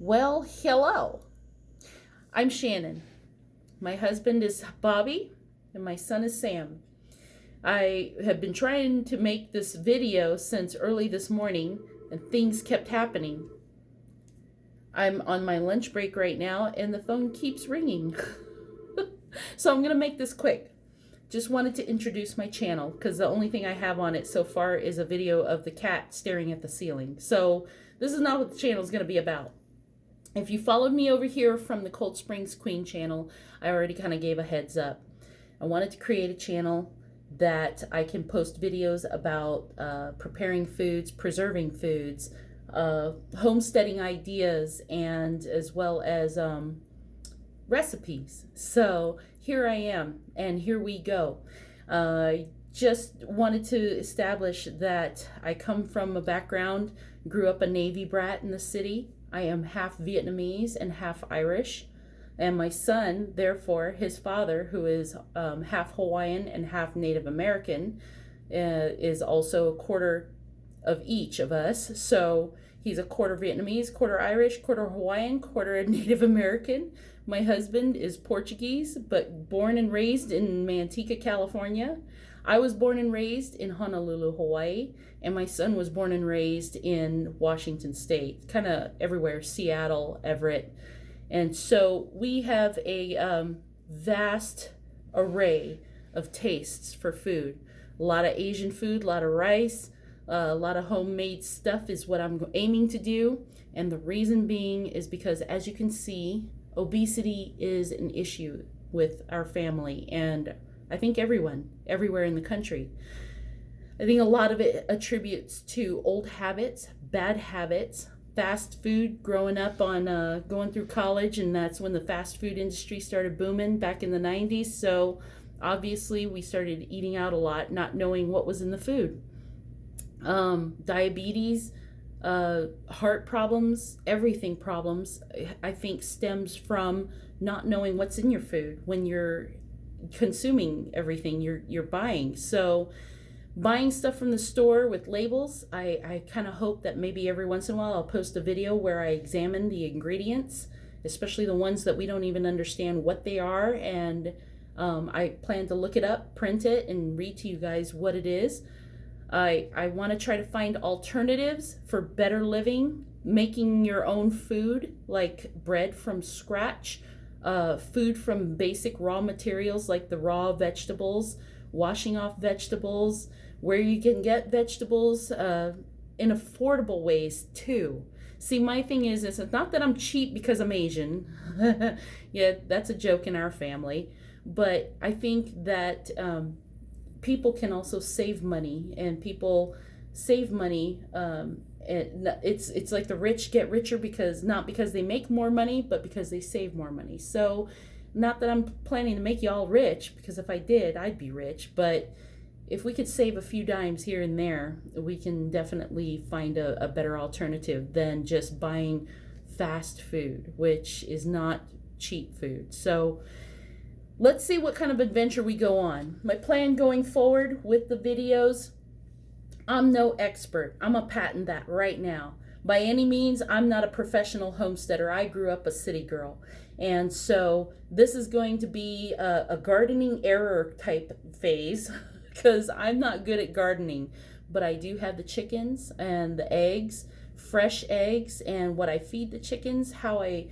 Well, hello. I'm Shannon. My husband is Bobby, and my son is Sam. I have been trying to make this video since early this morning, and things kept happening. I'm on my lunch break right now, and the phone keeps ringing. So I'm going to make this quick. Just wanted to introduce my channel because the only thing I have on it so far is a video of the cat staring at the ceiling. So this is not what the channel is going to be about. If you followed me over here from the Cold Springs Queen channel, I already kind of gave a heads up. I wanted to create a channel that I can post videos about preparing foods, preserving foods, homesteading ideas, and as well as recipes. So here I am, and here we go. Just wanted to establish that I come from a background, grew up a Navy brat in the city. I am half Vietnamese and half Irish. And my son, therefore, his father, who is half Hawaiian and half Native American, is also a quarter of each of us. So he's a quarter Vietnamese, quarter Irish, quarter Hawaiian, quarter Native American. My husband is Portuguese, but born and raised in Manteca, California. I was born and raised in Honolulu, Hawaii, and my son was born and raised in Washington State, kind of everywhere, Seattle, Everett. And so we have a vast array of tastes for food. A lot of Asian food, a lot of rice, a lot of homemade stuff is what I'm aiming to do. And the reason being is because, as you can see, obesity is an issue with our family, and I think everywhere in the country. I think a lot of it attributes to old habits, bad habits, fast food, growing up on going through college, and that's when the fast food industry started booming back in the 90s. So obviously we started eating out a lot, not knowing what was in the food. Diabetes, heart problems, everything problems, I think stems from not knowing what's in your food when you're consuming everything you're buying. So buying stuff from the store with labels, I kind of hope that maybe every once in a while I'll post a video where I examine the ingredients, especially the ones that we don't even understand what they are, and I plan to look it up, print it, and read to you guys what it is. I want to try to find alternatives for better living, making your own food, like bread from scratch, food from basic raw materials like the raw vegetables, washing off vegetables, where you can get vegetables in affordable ways too. See, my thing is it's not that I'm cheap because I'm Asian. Yeah, that's a joke in our family. But I think that people can also save money, and people save money. It's like the rich get richer not because they make more money, but because they save more money. So not that I'm planning to make you all rich, because if I did, I'd be rich. But if we could save a few dimes here and there, we can definitely find a better alternative than just buying fast food, which is not cheap food. So let's see what kind of adventure we go on. My plan going forward with the videos, I'm no expert. I'm gonna patent that right now. By any means, I'm not a professional homesteader. I grew up a city girl. And so this is going to be a gardening error type phase because I'm not good at gardening, but I do have the chickens and the eggs, fresh eggs, and what I feed the chickens, how I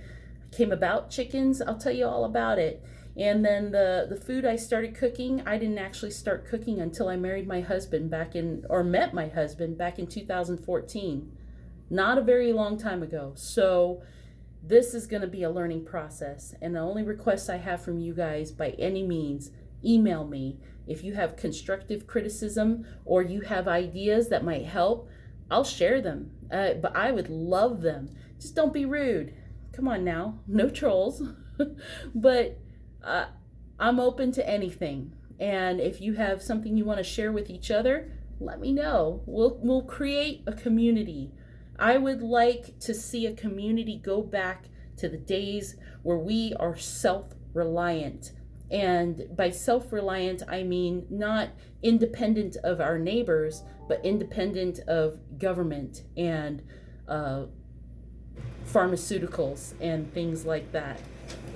came about chickens. I'll tell you all about it. And then the food I started cooking, I didn't actually start cooking until I married my husband met my husband back in 2014. Not a very long time ago. So this is going to be a learning process. And the only request I have from you guys, by any means, email me. If you have constructive criticism or you have ideas that might help, I'll share them. But I would love them. Just don't be rude. Come on now. No trolls. But I'm open to anything. And if you have something you want to share with each other, let me know. We'll create a community. I would like to see a community go back to the days where we are self-reliant. And by self-reliant, I mean not independent of our neighbors, but independent of government and pharmaceuticals and things like that,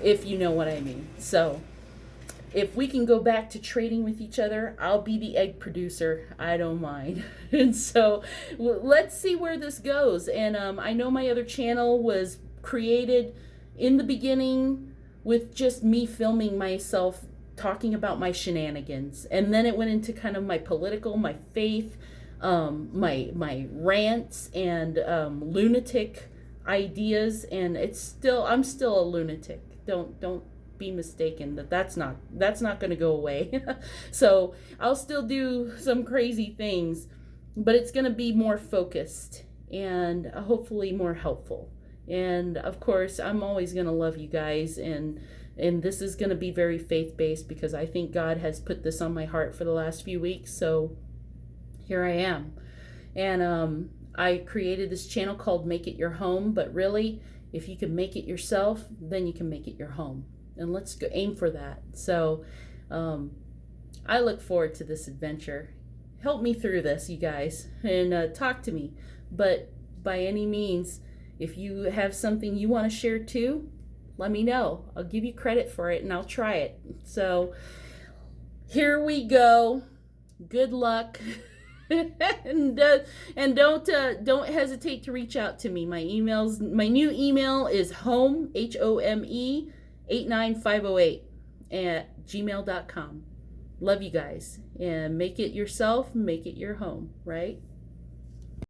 if you know what I mean. So if we can go back to trading with each other, I'll be the egg producer. I don't mind. And so let's see where this goes. And I know my other channel was created in the beginning with just me filming myself talking about my shenanigans. And then it went into kind of my political, my faith, my rants and lunatic ideas. And I'm still a lunatic. Don't be mistaken that's not going to go away. So I'll still do some crazy things, but it's going to be more focused and hopefully more helpful. And of course, I'm always going to love you guys, and this is going to be very faith-based because I think God has put this on my heart for the last few weeks. So here I am. And I created this channel called Make It Your Home, but really, if you can make it yourself, then you can make it your home. And let's go aim for that. So I look forward to this adventure. Help me through this, you guys, and talk to me. But by any means, if you have something you want to share too, let me know. I'll give you credit for it and I'll try it. So here we go. Good luck. and don't hesitate to reach out to me. My new email is home, HOME 89508 at gmail.com. Love you guys, and make it yourself, make it your home, right?